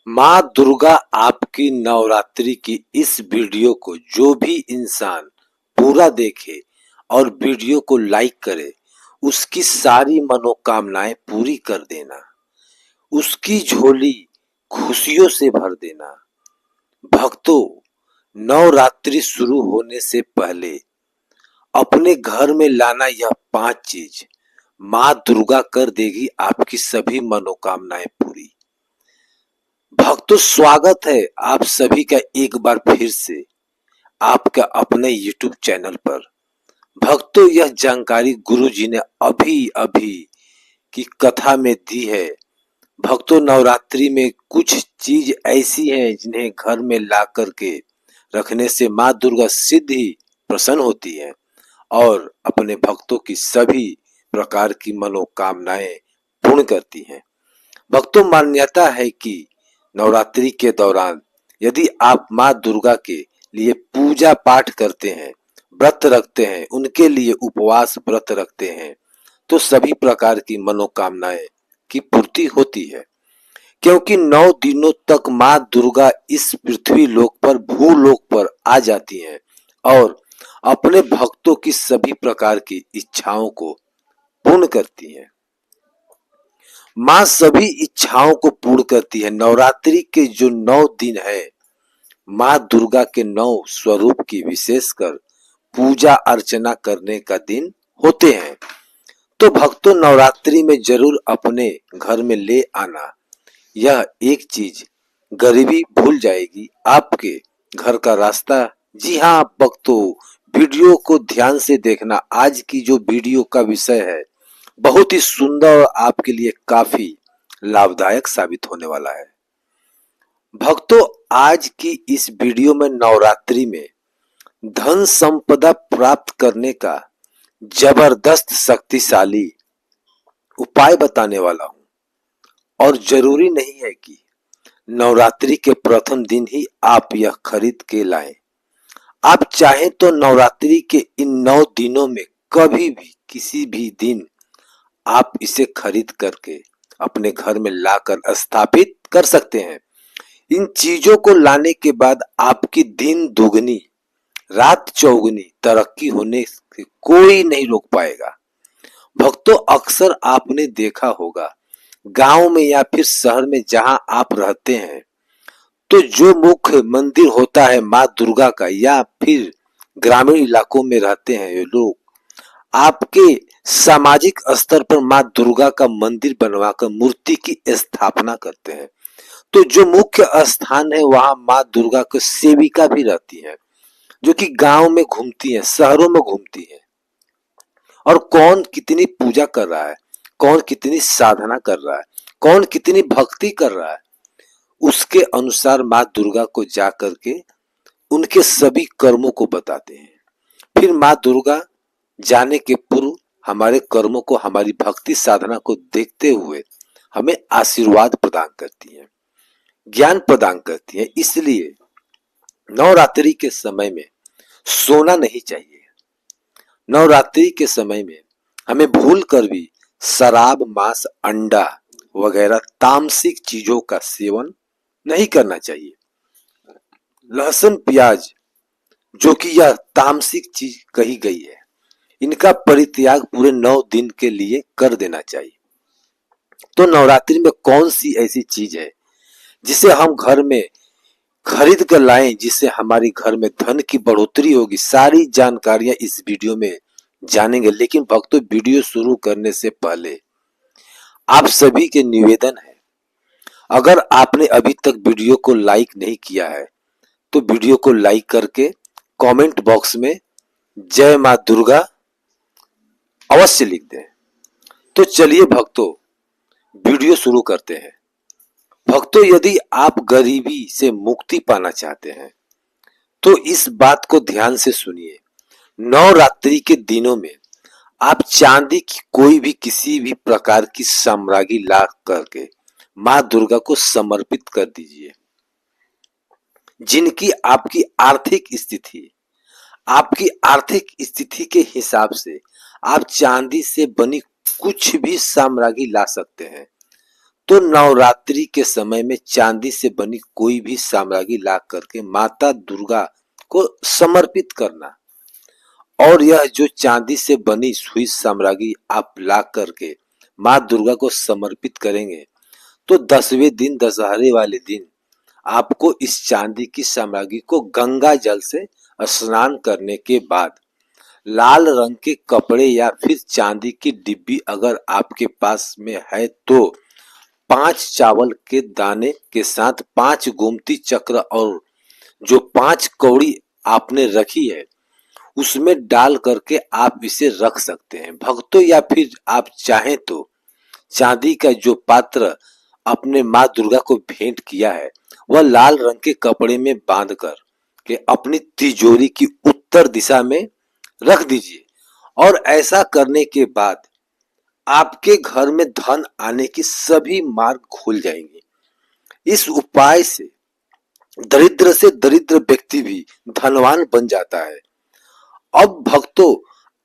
माँ दुर्गा आपकी नवरात्रि की इस वीडियो को जो भी इंसान पूरा देखे और वीडियो को लाइक करे, उसकी सारी मनोकामनाएं पूरी कर देना, उसकी झोली खुशियों से भर देना। भक्तों, नवरात्रि शुरू होने से पहले अपने घर में लाना यह 5 चीज माँ दुर्गा कर देगी आपकी सभी मनोकामनाएं पूरी। भक्तों, स्वागत है आप सभी का एक बार फिर से आपका अपने YouTube चैनल पर। भक्तों, यह जानकारी गुरु जी ने अभी अभी की कथा में दी है। भक्तों, नवरात्रि में कुछ चीज ऐसी हैं जिन्हें घर में ला करके रखने से माँ दुर्गा सिद्ध ही प्रसन्न होती है और अपने भक्तों की सभी प्रकार की मनोकामनाएं पूर्ण करती हैं। भक्तों, मान्यता है कि नवरात्रि के दौरान यदि आप माँ दुर्गा के लिए पूजा पाठ करते हैं, व्रत रखते हैं, उनके लिए उपवास व्रत रखते हैं, तो सभी प्रकार की मनोकामनाएं की पूर्ति होती है। क्योंकि 9 दिनों तक माँ दुर्गा इस पृथ्वी लोक पर भूलोक पर आ जाती हैं और अपने भक्तों की सभी प्रकार की इच्छाओं को पूर्ण करती हैं। माँ सभी इच्छाओं को पूर्ण करती है। नवरात्रि के जो 9 दिन है, माँ दुर्गा के 9 स्वरूप की विशेषकर पूजा अर्चना करने का दिन होते हैं। तो भक्तों, नवरात्रि में जरूर अपने घर में ले आना। यह एक चीज गरीबी भूल जाएगी आपके घर का रास्ता। जी हाँ भक्तों, वीडियो को ध्यान से देखना। आज की जो वीडियो का विषय है बहुत ही सुंदर और आपके लिए काफी लाभदायक साबित होने वाला है। भक्तों, आज की इस वीडियो में नवरात्रि में धन संपदा प्राप्त करने का जबरदस्त शक्तिशाली उपाय बताने वाला हूं। और जरूरी नहीं है कि नवरात्रि के प्रथम दिन ही आप यह खरीद के लाएं। आप चाहें तो नवरात्रि के इन 9 दिनों में कभी भी किसी भी दिन आप इसे खरीद करके अपने घर में लाकर स्थापित कर सकते हैं। इन चीजों को लाने के बाद आपकी दिन दुगनी रात चौगुनी तरक्की होने से कोई नहीं रोक पाएगा। भक्तों, अक्सर आपने देखा होगा गांव में या फिर शहर में जहां आप रहते हैं, तो जो मुख्य मंदिर होता है माँ दुर्गा का, या फिर ग्रामीण इलाकों में रहते हैं ये लोग, आपके सामाजिक स्तर पर माँ दुर्गा का मंदिर बनवाकर मूर्ति की स्थापना करते हैं। तो जो मुख्य स्थान है वहां माँ दुर्गा की सेविका भी रहती है, जो कि गांव में घूमती है, शहरों में घूमती है, और कौन कितनी पूजा कर रहा है, कौन कितनी साधना कर रहा है, कौन कितनी भक्ति कर रहा है, उसके अनुसार माँ दुर्गा को जा करके उनके सभी कर्मों को बताते हैं। फिर माँ दुर्गा जाने के पूर्व हमारे कर्मों को, हमारी भक्ति साधना को देखते हुए हमें आशीर्वाद प्रदान करती है, ज्ञान प्रदान करती है। इसलिए नवरात्रि के समय में सोना नहीं चाहिए। नवरात्रि के समय में हमें भूल कर भी शराब, मांस, अंडा वगैरह तामसिक चीजों का सेवन नहीं करना चाहिए। लहसुन, प्याज, जो कि यह तामसिक चीज कही गई है, इनका परित्याग पूरे 9 दिन के लिए कर देना चाहिए। तो नवरात्रि में कौन सी ऐसी चीज है जिसे हम घर में खरीद कर लाएं, जिससे हमारी घर में धन की बढ़ोतरी होगी? सारी जानकारियां इस वीडियो में जानेंगे। लेकिन भक्तों, वीडियो शुरू करने से पहले आप सभी के निवेदन है, अगर आपने अभी तक वीडियो को लाइक नहीं किया है तो वीडियो को लाइक करके कमेंट बॉक्स में जय मां दुर्गा अवश्य लिख दें। तो चलिए भक्तों, वीडियो शुरू करते हैं। भक्तों, यदि आप गरीबी से मुक्ति पाना चाहते हैं तो इस बात को ध्यान से सुनिए। नवरात्रि के दिनों में आप चांदी की कोई भी किसी भी प्रकार की सामग्री ला करके माँ दुर्गा को समर्पित कर दीजिए। जिनकी आपकी आर्थिक स्थिति के हिसाब से आप चांदी से बनी कुछ भी सामग्री ला सकते हैं। तो नवरात्रि के समय में चांदी से बनी कोई भी सामग्री ला करके माता दुर्गा को समर्पित करना, और यह जो चांदी से बनी हुई सामग्री आप ला करके माँ दुर्गा को समर्पित करेंगे, तो 10वें दिन दशहरे वाले दिन आपको इस चांदी की सामग्री को गंगा जल से स्नान करने के बाद लाल रंग के कपड़े या फिर चांदी की डिब्बी अगर आपके पास में है तो 5 चावल के दाने के साथ 5 गोमती चक्र और जो 5 कौड़ी आपने रखी है उसमें डाल करके आप इसे रख सकते हैं भक्तों, या फिर आप चाहें तो चांदी का जो पात्र अपने माँ दुर्गा को भेंट किया है वह लाल रंग के कपड़े में बांध कर के अपनी तिजोरी की उत्तर दिशा में रख दीजिए, और ऐसा करने के बाद आपके घर में धन आने की सभी मार्ग खुल जाएंगे। इस उपाय से दरिद्र व्यक्ति भी धनवान बन जाता है। अब भक्तों,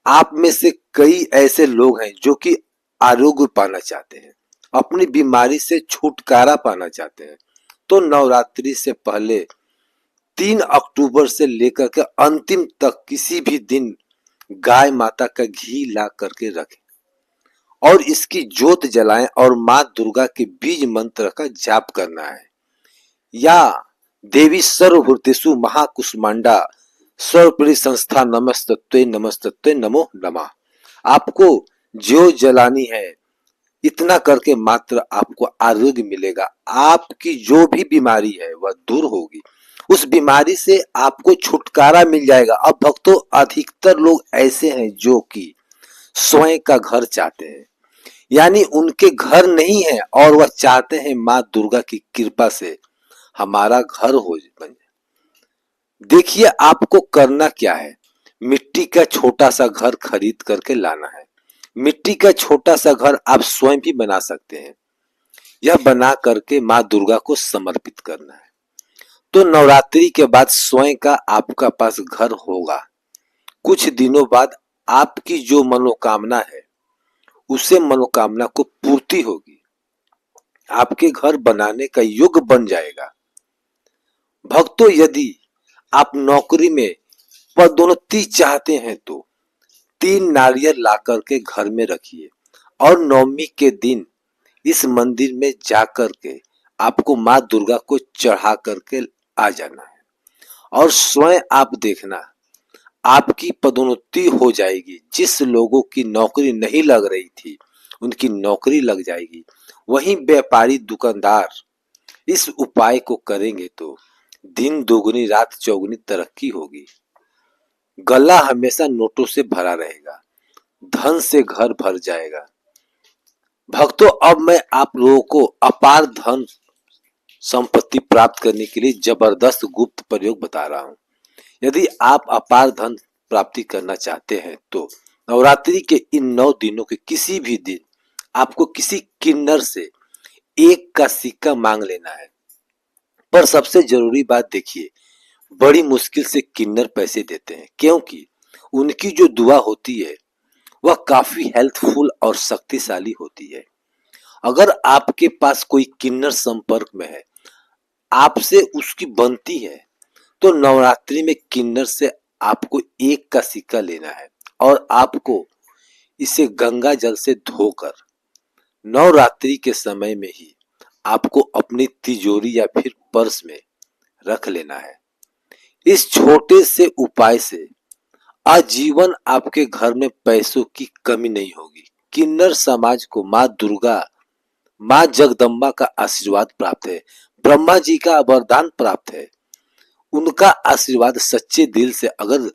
आप में से कई ऐसे लोग हैं जो कि आरोग्य पाना चाहते हैं, अपनी बीमारी से छुटकारा पाना चाहते हैं, तो नवरात्रि से पहले 3 अक्टूबर से लेकर के अंतिम तक किसी भी दिन गाय माता का घी ला करके रखें और इसकी जोत जलाएं और माँ दुर्गा के बीज मंत्र का जाप करना है, या देवी सर्वभूतेषु महाकुष्मांडा सर्वपरि संस्था नमस्तत्वे नमस्तत्वे नमो नमः आपको जो जलानी है, इतना करके मात्र आपको आरोग्य मिलेगा। आपकी जो भी बीमारी है वह दूर होगी, उस बीमारी से आपको छुटकारा मिल जाएगा। अब भक्तों, अधिकतर लोग ऐसे हैं जो कि स्वयं का घर चाहते हैं, यानी उनके घर नहीं है और वह चाहते हैं माँ दुर्गा की कृपा से हमारा घर हो बन जाए। देखिए आपको करना क्या है, मिट्टी का छोटा सा घर खरीद करके लाना है। मिट्टी का छोटा सा घर आप स्वयं भी बना सकते हैं। यह बना करके माँ दुर्गा को समर्पित करना है। तो नवरात्रि के बाद स्वयं का आपका पास घर होगा। कुछ दिनों बाद आपकी जो मनोकामना है उसे मनोकामना को पूर्ति होगी, आपके घर बनाने का युग बन जाएगा। भक्तों, यदि आप नौकरी में पदोन्नति चाहते हैं तो 3 नारियल ला करके घर में रखिए और नवमी के दिन इस मंदिर में जाकर के आपको माँ दुर्गा को चढ़ा करके आ जाना है, और स्वयं आप देखना आपकी पदोन्नति हो जाएगी। जिस लोगों की नौकरी नहीं लग रही थी उनकी नौकरी लग जाएगी। वहीं व्यापारी दुकानदार इस उपाय को करेंगे तो दिन दोगुनी रात चौगुनी तरक्की होगी। गला हमेशा नोटों से भरा रहेगा, धन से घर भर जाएगा। भक्तों, अब मैं आप लोगों को अपार धन संपत्ति प्राप्त करने के लिए जबरदस्त गुप्त प्रयोग बता रहा हूं। यदि आप अपार धन प्राप्ति करना चाहते हैं तो नवरात्रि के इन 9 दिनों के किसी भी दिन आपको किसी किन्नर से 1 का सिक्का मांग लेना है। पर सबसे जरूरी बात देखिए, बड़ी मुश्किल से किन्नर पैसे देते हैं, क्योंकि उनकी जो दुआ होती है वह काफी हेल्पफुल और शक्तिशाली होती है। अगर आपके पास कोई किन्नर संपर्क में है, आपसे उसकी बनती है, तो नवरात्रि में किन्नर से आपको 1 का सिक्का लेना है और आपको इसे गंगा जल से धोकर नवरात्रि के समय में ही आपको अपनी तिजोरी या फिर पर्स में रख लेना है। इस छोटे से उपाय से आजीवन आपके घर में पैसों की कमी नहीं होगी। किन्नर समाज को माँ दुर्गा, माँ जगदम्बा का आशीर्वाद प्राप्त है, ब्रह्मा जी का वरदान प्राप्त है। उनका आशीर्वाद सच्चे दिल से अगर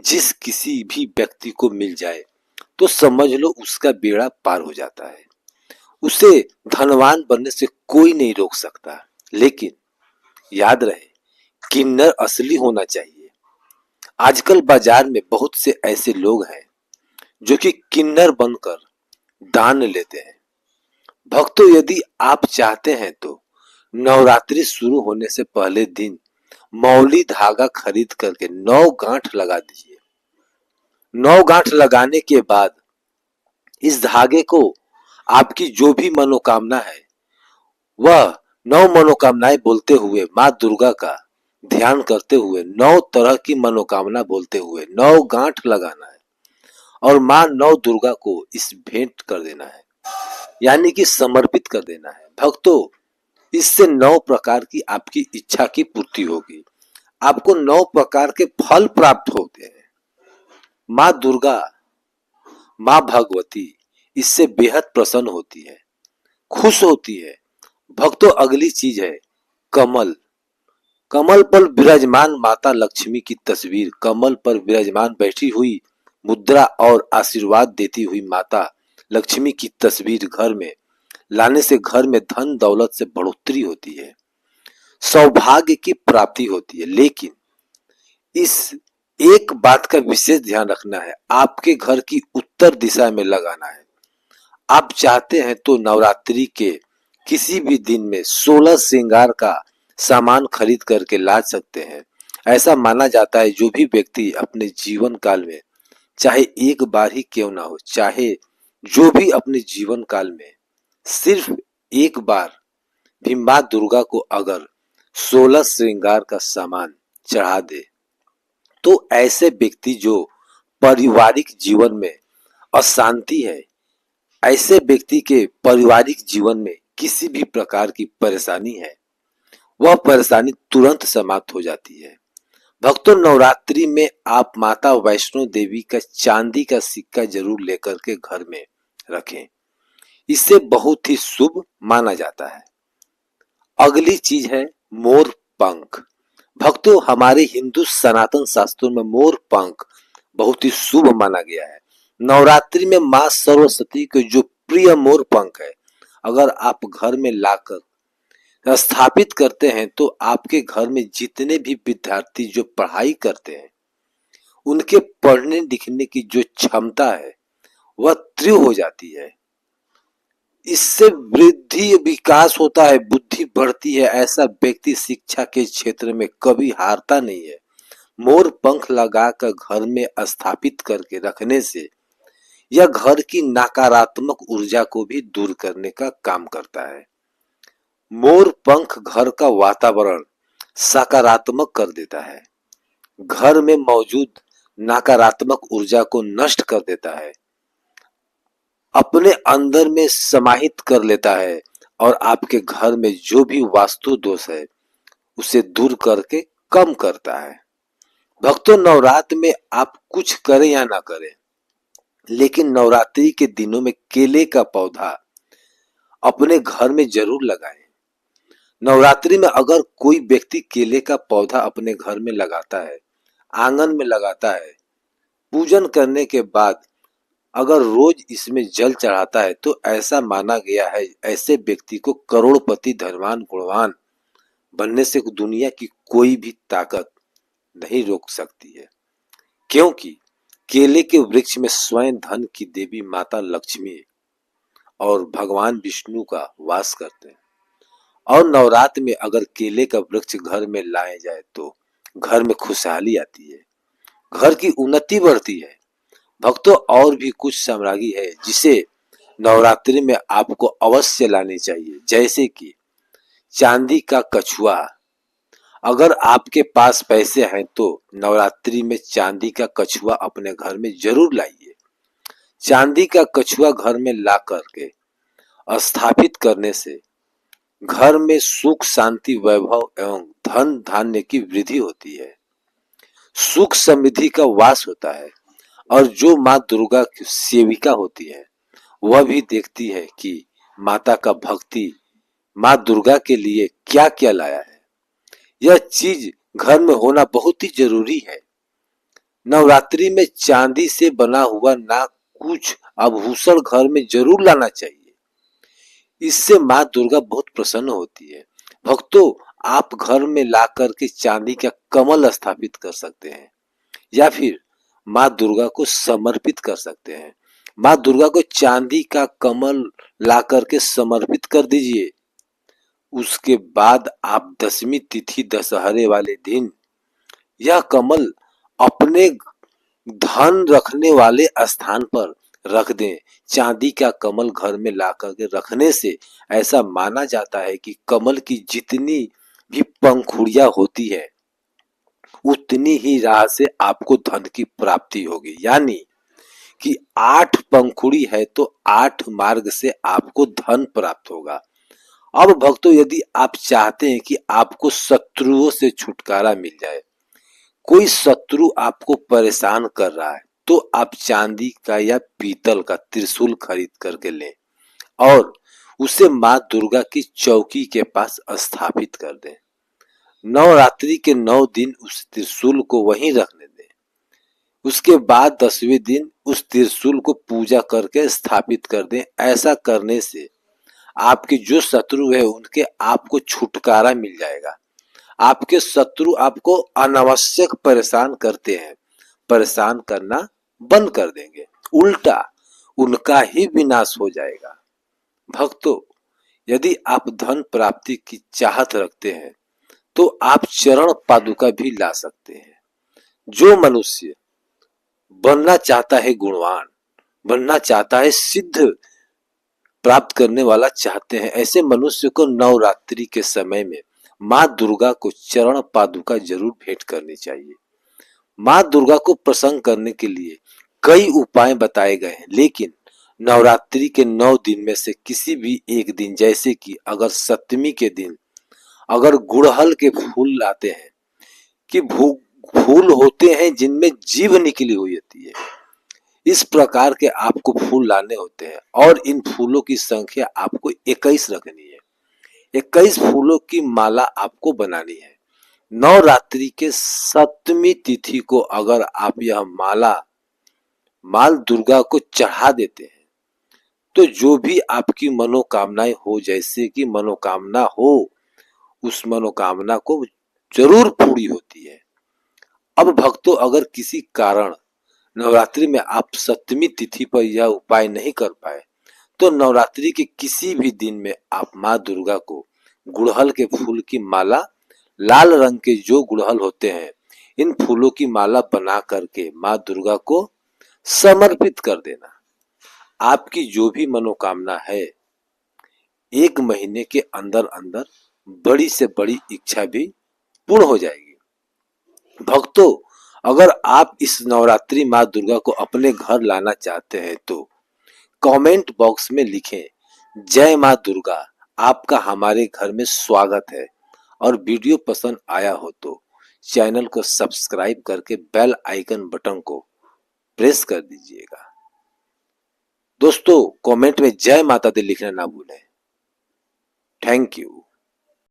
जिस किसी भी व्यक्ति को मिल जाए तो समझ लो उसका बेड़ा पार हो जाता है। उसे धनवान बनने से कोई नहीं रोक सकता। लेकिन याद रहे, किन्नर असली होना चाहिए। आजकल बाजार में बहुत से ऐसे लोग हैं जो कि किन्नर बनकर दान लेते हैं। भक्तों, यदि आप चाहते हैं तो नवरात्रि शुरू होने से पहले दिन मौली धागा खरीद करके 9 गांठ लगा दीजिए। 9 गांठ लगाने के बाद इस धागे को आपकी जो भी मनोकामना है वह 9 मनोकामनाएं बोलते हुए माँ दुर्गा का ध्यान करते हुए 9 तरह की मनोकामना बोलते हुए 9 गांठ लगाना है और माँ 9 दुर्गा को इस भेंट कर देना है, यानी कि समर्पित कर देना है। भक्तों, इससे 9 प्रकार की आपकी इच्छा की पूर्ति होगी। आपको 9 प्रकार के फल प्राप्त होते हैं। माँ दुर्गा, माँ भगवती इससे बेहद प्रसन्न होती है, खुश होती है। भक्तों, अगली चीज है कमल। कमल पर विराजमान माता लक्ष्मी की तस्वीर, कमल पर विराजमान बैठी हुई मुद्रा और आशीर्वाद देती हुई माता लक्ष्मी की तस्वीर घर में लाने से घर में धन दौलत से बढ़ोतरी होती है, सौभाग्य की प्राप्ति होती है। लेकिन इस एक बात का विशेष ध्यान रखना है, आपके घर की उत्तर दिशा में लगाना है। आप चाहते हैं तो नवरात्रि के किसी भी दिन में 16 श्रृंगार का सामान खरीद करके ला सकते हैं। ऐसा माना जाता है जो भी व्यक्ति अपने जीवन काल में चाहे एक बार ही क्यों ना हो, चाहे जो भी अपने जीवन काल में सिर्फ एक बार भी माँ दुर्गा को अगर 16 श्रृंगार का सामान चढ़ा दे, तो ऐसे व्यक्ति जो पारिवारिक जीवन में अशांति है, ऐसे व्यक्ति के पारिवारिक जीवन में किसी भी प्रकार की परेशानी है, वह परेशानी तुरंत समाप्त हो जाती है। भक्तों, नवरात्रि में आप माता वैष्णो देवी का चांदी का सिक्का जरूर लेकर के घर में रखें, इसे बहुत ही शुभ माना जाता है। अगली चीज है मोर पंख। भक्तों, हमारे हिंदू सनातन शास्त्रों में मोर पंख बहुत ही शुभ माना गया है। नवरात्रि में माँ सरस्वती के जो प्रिय मोर पंख है, अगर आप घर में लाकर स्थापित करते हैं तो आपके घर में जितने भी विद्यार्थी जो पढ़ाई करते हैं, उनके पढ़ने लिखने की जो क्षमता है वह तीव्र हो जाती है। इससे वृद्धि विकास होता है, बुद्धि बढ़ती है। ऐसा व्यक्ति शिक्षा के क्षेत्र में कभी हारता नहीं है। मोर पंख लगाकर घर में स्थापित करके रखने से यह घर की नकारात्मक ऊर्जा को भी दूर करने का काम करता है। मोर पंख घर का वातावरण सकारात्मक कर देता है, घर में मौजूद नकारात्मक ऊर्जा को नष्ट कर देता है, अपने अंदर में समाहित कर लेता है और आपके घर में जो भी वास्तु दोष है उसे दूर करके कम करता है। भक्तों, नवरात्र में आप कुछ करें या ना करें, लेकिन नवरात्रि के दिनों में केले का पौधा अपने घर में जरूर लगाएं। नवरात्रि में अगर कोई व्यक्ति केले का पौधा अपने घर में लगाता है, आंगन में लगाता है, पूजन करने के बाद अगर रोज इसमें जल चढ़ाता है, तो ऐसा माना गया है ऐसे व्यक्ति को करोड़पति धनवान गुणवान बनने से दुनिया की कोई भी ताकत नहीं रोक सकती है। क्योंकि केले के वृक्ष में स्वयं धन की देवी माता लक्ष्मी और भगवान विष्णु का वास करते हैं। और नवरात्र में अगर केले का वृक्ष घर में लाया जाए तो घर में खुशहाली आती है, घर की उन्नति बढ़ती है। भक्तों, और भी कुछ सामग्री है जिसे नवरात्रि में आपको अवश्य लानी चाहिए, जैसे कि चांदी का कछुआ। अगर आपके पास पैसे हैं तो नवरात्रि में चांदी का कछुआ अपने घर में जरूर लाइए। चांदी का कछुआ घर में ला करके स्थापित करने से घर में सुख शांति वैभव एवं धन धान्य की वृद्धि होती है, सुख समृद्धि का वास होता है। और जो माँ दुर्गा की सेविका होती है वह भी देखती है कि माता का भक्ति माँ दुर्गा के लिए क्या क्या लाया है। यह चीज घर में होना बहुत ही जरूरी है। नवरात्रि में चांदी से बना हुआ ना कुछ आभूषण घर में जरूर लाना चाहिए, इससे माँ दुर्गा बहुत प्रसन्न होती है। भक्तों, आप घर में ला करके चांदी का कमल स्थापित कर सकते हैं या फिर माँ दुर्गा को समर्पित कर सकते हैं। माँ दुर्गा को चांदी का कमल ला करके समर्पित कर दीजिए। उसके बाद आप 10वीं तिथि दशहरे वाले दिन यह कमल अपने धन रखने वाले स्थान पर रख दें। चांदी का कमल घर में ला करके रखने से ऐसा माना जाता है कि कमल की जितनी भी पंखुड़ियां होती है उतनी ही राह से आपको धन की प्राप्ति होगी। यानी कि 8 पंखुड़ी है तो 8 मार्ग से आपको धन प्राप्त होगा। अब भक्तों, यदि आप चाहते हैं कि आपको शत्रुओं से छुटकारा मिल जाए, कोई शत्रु आपको परेशान कर रहा है, तो आप चांदी का या पीतल का त्रिशूल खरीद करके लें और उसे माँ दुर्गा की चौकी के पास स्थापित कर दें। नवरात्रि के 9 दिन उस त्रिशूल को वहीं रखने दें। उसके बाद 10वें दिन उस त्रिशूल को पूजा करके स्थापित कर दें। ऐसा करने से आपके जो शत्रु है उनके आपको छुटकारा मिल जाएगा। आपके शत्रु आपको अनावश्यक परेशान करते हैं, परेशान करना बंद कर देंगे, उल्टा उनका ही विनाश हो जाएगा। भक्तों, यदि आप धन प्राप्ति की चाहत रखते हैं तो आप चरण पादुका भी ला सकते हैं। जो मनुष्य बनना चाहता है गुणवान, बनना चाहता है सिद्ध प्राप्त करने वाला चाहते हैं, ऐसे मनुष्य को नवरात्रि के समय में माँ दुर्गा को चरण पादुका जरूर भेंट करनी चाहिए। माँ दुर्गा को प्रसन्न करने के लिए कई उपाय बताए गए हैं, लेकिन नवरात्रि के 9 दिन में से किसी भी एक दिन, जैसे कि अगर सप्तमी के दिन अगर गुड़हल के फूल लाते हैं कि फूल होते हैं जिनमें जीभ निकली हुई होती है, इस प्रकार के आपको फूल लाने होते हैं और इन फूलों की संख्या आपको 21 रखनी है। 21 फूलों की माला आपको बनानी है। नवरात्रि के सप्तमी तिथि को अगर आप यह माल दुर्गा को चढ़ा देते हैं तो जो भी आपकी मनोकामनाएं हो, जैसे कि मनोकामना हो, उस मनोकामना को जरूर पूरी होती है। अब भक्तों, अगर किसी कारण नवरात्रि में आप सप्तमी तिथि पर यह उपाय नहीं कर पाए तो नवरात्रि के किसी भी दिन में आप माँ दुर्गा को गुड़हल के फूल की माला, लाल रंग के जो गुड़हल होते हैं, इन फूलों की माला बना करके माँ दुर्गा को समर्पित कर देना। आपकी जो भी मनोकामना है 1 महीने के अंदर अंदर बड़ी से बड़ी इच्छा भी पूर्ण हो जाएगी। भक्तों, अगर आप इस नवरात्रि माँ दुर्गा को अपने घर लाना चाहते हैं तो कमेंट बॉक्स में लिखें जय माँ दुर्गा, आपका हमारे घर में स्वागत है। और वीडियो पसंद आया हो तो चैनल को सब्सक्राइब करके बेल आइकन बटन को प्रेस कर दीजिएगा। दोस्तों, कमेंट में जय माता दी लिखना ना भूलें। Thank you.